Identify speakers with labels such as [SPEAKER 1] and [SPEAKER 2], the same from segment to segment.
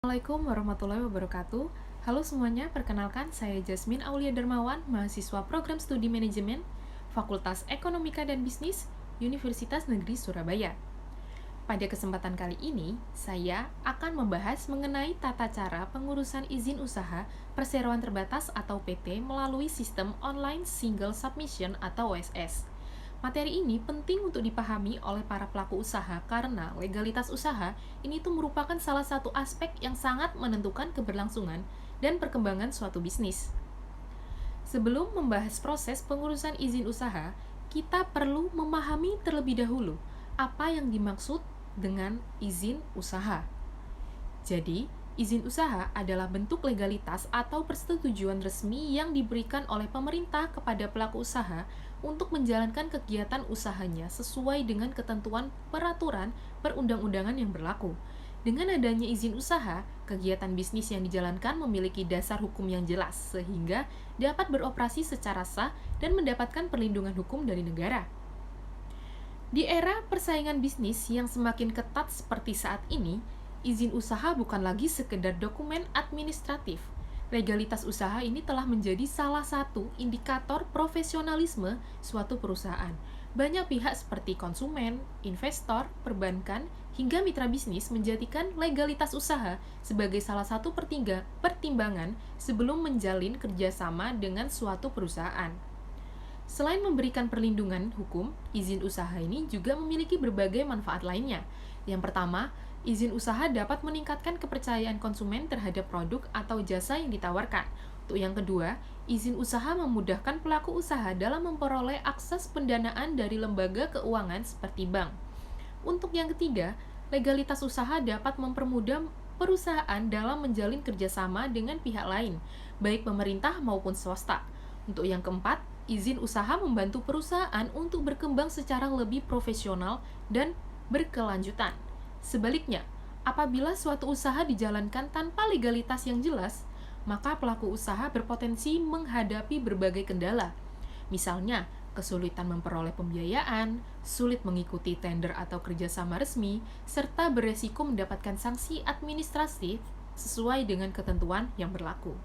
[SPEAKER 1] Assalamualaikum warahmatullahi wabarakatuh. Halo semuanya, perkenalkan saya Jasmine Aulia Darmawan, mahasiswa Program Studi Manajemen, Fakultas Ekonomika dan Bisnis, Universitas Negeri Surabaya. Pada kesempatan kali ini, saya akan membahas mengenai tata cara pengurusan izin usaha perseroan terbatas atau PT melalui sistem Online Single Submission atau OSS. Materi ini penting untuk dipahami oleh para pelaku usaha karena legalitas usaha ini tuh merupakan salah satu aspek yang sangat menentukan keberlangsungan dan perkembangan suatu bisnis. Sebelum membahas proses pengurusan izin usaha, kita perlu memahami terlebih dahulu apa yang dimaksud dengan izin usaha. Jadi, izin usaha adalah bentuk legalitas atau persetujuan resmi yang diberikan oleh pemerintah kepada pelaku usaha untuk menjalankan kegiatan usahanya sesuai dengan ketentuan peraturan perundang-undangan yang berlaku. Dengan adanya izin usaha, kegiatan bisnis yang dijalankan memiliki dasar hukum yang jelas sehingga dapat beroperasi secara sah dan mendapatkan perlindungan hukum dari negara. Di era persaingan bisnis yang semakin ketat seperti saat ini, izin usaha bukan lagi sekedar dokumen administratif. Legalitas usaha ini telah menjadi salah satu indikator profesionalisme suatu perusahaan. Banyak pihak seperti konsumen, investor, perbankan, hingga mitra bisnis menjadikan legalitas usaha sebagai salah satu pertimbangan sebelum menjalin kerjasama dengan suatu perusahaan. Selain memberikan perlindungan hukum, izin usaha ini juga memiliki berbagai manfaat lainnya. Yang pertama, izin usaha dapat meningkatkan kepercayaan konsumen terhadap produk atau jasa yang ditawarkan. Untuk yang kedua, izin usaha memudahkan pelaku usaha dalam memperoleh akses pendanaan dari lembaga keuangan seperti bank. Untuk yang ketiga, legalitas usaha dapat mempermudah perusahaan dalam menjalin kerjasama dengan pihak lain, baik pemerintah maupun swasta. Untuk yang keempat, izin usaha membantu perusahaan untuk berkembang secara lebih profesional dan berkelanjutan. Sebaliknya, apabila suatu usaha dijalankan tanpa legalitas yang jelas, maka pelaku usaha berpotensi menghadapi berbagai kendala. Misalnya, kesulitan memperoleh pembiayaan, sulit mengikuti tender atau kerjasama resmi, serta beresiko mendapatkan sanksi administratif sesuai dengan ketentuan yang berlaku.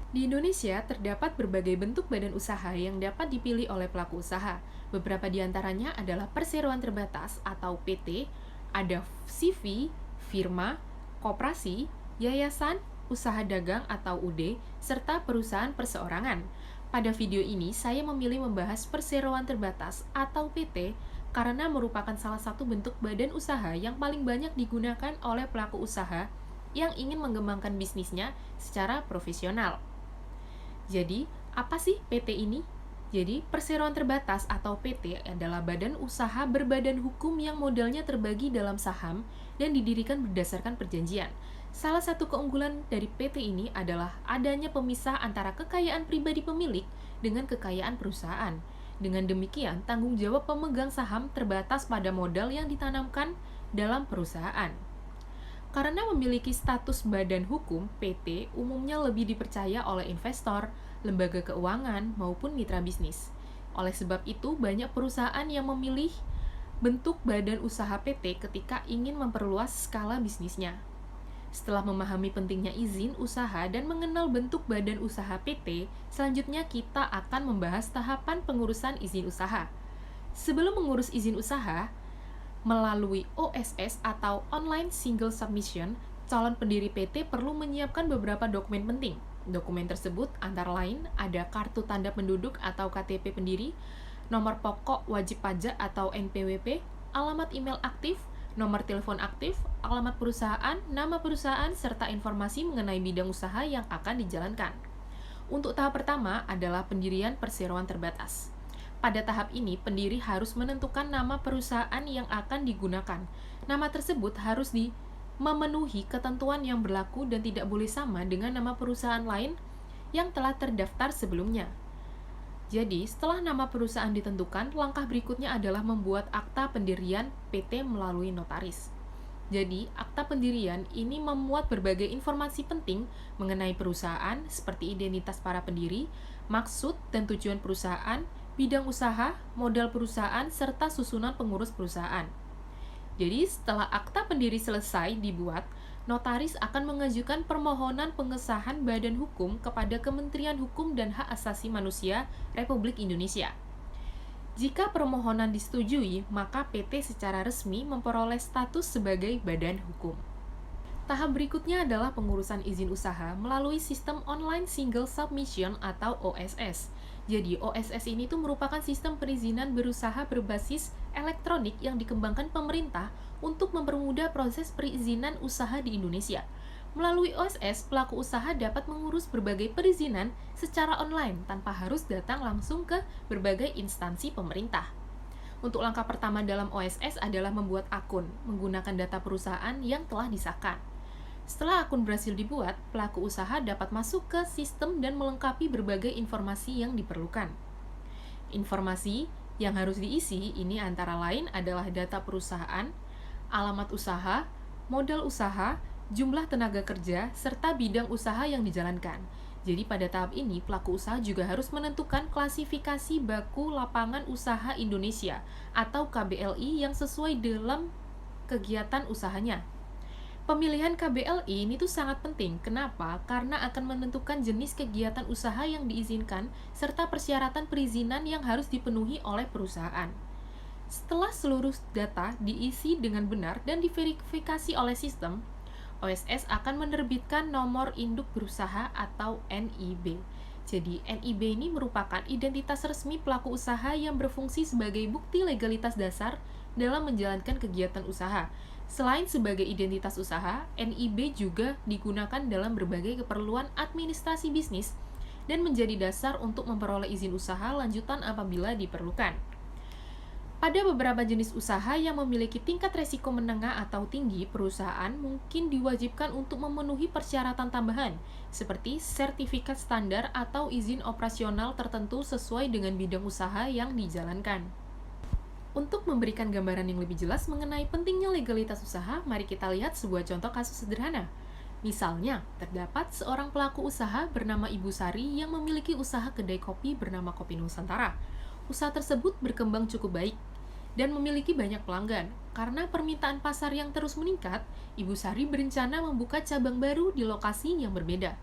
[SPEAKER 1] Di Indonesia, terdapat berbagai bentuk badan usaha yang dapat dipilih oleh pelaku usaha. Beberapa di antaranya adalah perseroan terbatas atau PT, ada CV, firma, koperasi, yayasan, usaha dagang atau UD, serta perusahaan perseorangan. Pada video ini, saya memilih membahas perseroan terbatas atau PT karena merupakan salah satu bentuk badan usaha yang paling banyak digunakan oleh pelaku usaha yang ingin mengembangkan bisnisnya secara profesional. Jadi, apa sih PT ini? Jadi, perseroan terbatas atau PT adalah badan usaha berbadan hukum yang modalnya terbagi dalam saham dan didirikan berdasarkan perjanjian. Salah satu keunggulan dari PT ini adalah adanya pemisah antara kekayaan pribadi pemilik dengan kekayaan perusahaan. Dengan demikian, tanggung jawab pemegang saham terbatas pada modal yang ditanamkan dalam perusahaan. Karena memiliki status badan hukum, PT umumnya lebih dipercaya oleh investor, lembaga keuangan, maupun mitra bisnis. Oleh sebab itu, banyak perusahaan yang memilih bentuk badan usaha PT ketika ingin memperluas skala bisnisnya. Setelah memahami pentingnya izin usaha dan mengenal bentuk badan usaha PT, selanjutnya kita akan membahas tahapan pengurusan izin usaha. Sebelum mengurus izin usaha, melalui OSS atau Online Single Submission, calon pendiri PT perlu menyiapkan beberapa dokumen penting. Dokumen tersebut antara lain ada kartu tanda penduduk atau KTP pendiri, nomor pokok wajib pajak atau NPWP, alamat email aktif, nomor telepon aktif, alamat perusahaan, nama perusahaan, serta informasi mengenai bidang usaha yang akan dijalankan. Untuk tahap pertama adalah pendirian perseroan terbatas. Pada tahap ini, pendiri harus menentukan nama perusahaan yang akan digunakan. Nama tersebut harus memenuhi ketentuan yang berlaku dan tidak boleh sama dengan nama perusahaan lain yang telah terdaftar sebelumnya. Jadi, setelah nama perusahaan ditentukan, langkah berikutnya adalah membuat akta pendirian PT melalui notaris. Jadi, akta pendirian ini memuat berbagai informasi penting mengenai perusahaan seperti identitas para pendiri, maksud dan tujuan perusahaan, bidang usaha, modal perusahaan, serta susunan pengurus perusahaan. Jadi, setelah akta pendiri selesai dibuat, notaris akan mengajukan permohonan pengesahan badan hukum kepada Kementerian Hukum dan Hak Asasi Manusia Republik Indonesia. Jika permohonan disetujui, maka PT secara resmi memperoleh status sebagai badan hukum. Tahap berikutnya adalah pengurusan izin usaha melalui sistem Online Single Submission atau OSS. Jadi OSS ini tuh merupakan sistem perizinan berusaha berbasis elektronik yang dikembangkan pemerintah untuk mempermudah proses perizinan usaha di Indonesia. Melalui OSS, pelaku usaha dapat mengurus berbagai perizinan secara online tanpa harus datang langsung ke berbagai instansi pemerintah. Untuk langkah pertama dalam OSS adalah membuat akun menggunakan data perusahaan yang telah disahkan. Setelah akun berhasil dibuat, pelaku usaha dapat masuk ke sistem dan melengkapi berbagai informasi yang diperlukan. Informasi yang harus diisi ini antara lain adalah data perusahaan, alamat usaha, modal usaha, jumlah tenaga kerja, serta bidang usaha yang dijalankan. Jadi pada tahap ini, pelaku usaha juga harus menentukan klasifikasi baku lapangan usaha Indonesia atau KBLI yang sesuai dalam kegiatan usahanya. Pemilihan KBLI ini tuh sangat penting. Kenapa? Karena akan menentukan jenis kegiatan usaha yang diizinkan serta persyaratan perizinan yang harus dipenuhi oleh perusahaan. Setelah seluruh data diisi dengan benar dan diverifikasi oleh sistem, OSS akan menerbitkan nomor induk berusaha atau NIB. Jadi, NIB ini merupakan identitas resmi pelaku usaha yang berfungsi sebagai bukti legalitas dasar dalam menjalankan kegiatan usaha. Selain sebagai identitas usaha, NIB juga digunakan dalam berbagai keperluan administrasi bisnis dan menjadi dasar untuk memperoleh izin usaha lanjutan apabila diperlukan. Pada beberapa jenis usaha yang memiliki tingkat resiko menengah atau tinggi, perusahaan mungkin diwajibkan untuk memenuhi persyaratan tambahan, seperti sertifikat standar atau izin operasional tertentu sesuai dengan bidang usaha yang dijalankan. Untuk memberikan gambaran yang lebih jelas mengenai pentingnya legalitas usaha, mari kita lihat sebuah contoh kasus sederhana. Misalnya, terdapat seorang pelaku usaha bernama Ibu Sari yang memiliki usaha kedai kopi bernama Kopi Nusantara. Usaha tersebut berkembang cukup baik dan memiliki banyak pelanggan. Karena permintaan pasar yang terus meningkat, Ibu Sari berencana membuka cabang baru di lokasi yang berbeda.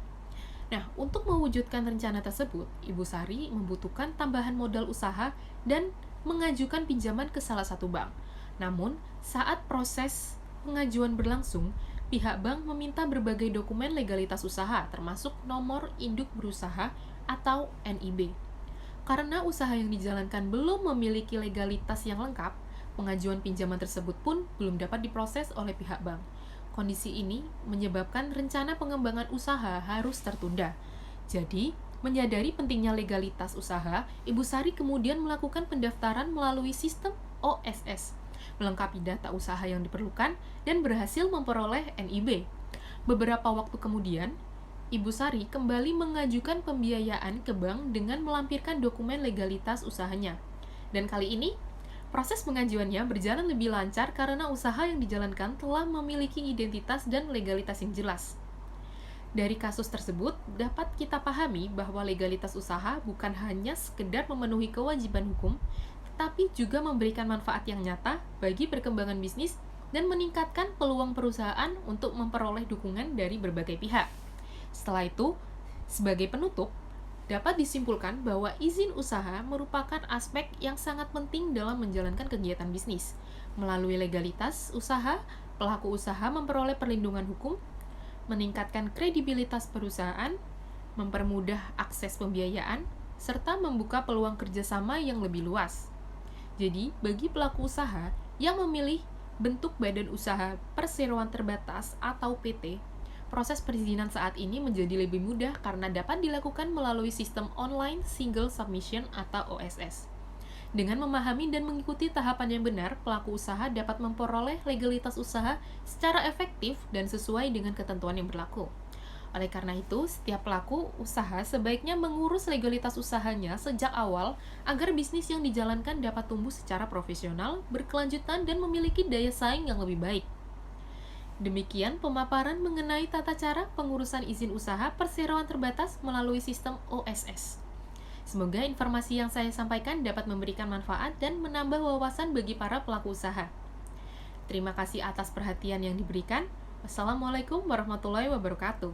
[SPEAKER 1] Nah, untuk mewujudkan rencana tersebut, Ibu Sari membutuhkan tambahan modal usaha dan mengajukan pinjaman ke salah satu bank. Namun, saat proses pengajuan berlangsung, pihak bank meminta berbagai dokumen legalitas usaha, termasuk nomor induk berusaha atau NIB. Karena usaha yang dijalankan belum memiliki legalitas yang lengkap, pengajuan pinjaman tersebut pun belum dapat diproses oleh pihak bank. Kondisi ini menyebabkan rencana pengembangan usaha harus tertunda. Jadi, menyadari pentingnya legalitas usaha, Ibu Sari kemudian melakukan pendaftaran melalui sistem OSS, melengkapi data usaha yang diperlukan, dan berhasil memperoleh NIB. Beberapa waktu kemudian, Ibu Sari kembali mengajukan pembiayaan ke bank dengan melampirkan dokumen legalitas usahanya. Dan kali ini, proses pengajuannya berjalan lebih lancar karena usaha yang dijalankan telah memiliki identitas dan legalitas yang jelas. Dari kasus tersebut, dapat kita pahami bahwa legalitas usaha bukan hanya sekedar memenuhi kewajiban hukum, tetapi juga memberikan manfaat yang nyata bagi perkembangan bisnis dan meningkatkan peluang perusahaan untuk memperoleh dukungan dari berbagai pihak. Setelah itu, sebagai penutup, dapat disimpulkan bahwa izin usaha merupakan aspek yang sangat penting dalam menjalankan kegiatan bisnis. Melalui legalitas usaha, pelaku usaha memperoleh perlindungan hukum, meningkatkan kredibilitas perusahaan, mempermudah akses pembiayaan, serta membuka peluang kerjasama yang lebih luas. Jadi, bagi pelaku usaha yang memilih bentuk badan usaha perseroan terbatas atau PT, proses perizinan saat ini menjadi lebih mudah karena dapat dilakukan melalui sistem Online Single Submission atau OSS. Dengan memahami dan mengikuti tahapan yang benar, pelaku usaha dapat memperoleh legalitas usaha secara efektif dan sesuai dengan ketentuan yang berlaku. Oleh karena itu, setiap pelaku usaha sebaiknya mengurus legalitas usahanya sejak awal agar bisnis yang dijalankan dapat tumbuh secara profesional, berkelanjutan, dan memiliki daya saing yang lebih baik. Demikian pemaparan mengenai tata cara pengurusan izin usaha perseroan terbatas melalui sistem OSS. Semoga informasi yang saya sampaikan dapat memberikan manfaat dan menambah wawasan bagi para pelaku usaha. Terima kasih atas perhatian yang diberikan. Wassalamualaikum warahmatullahi wabarakatuh.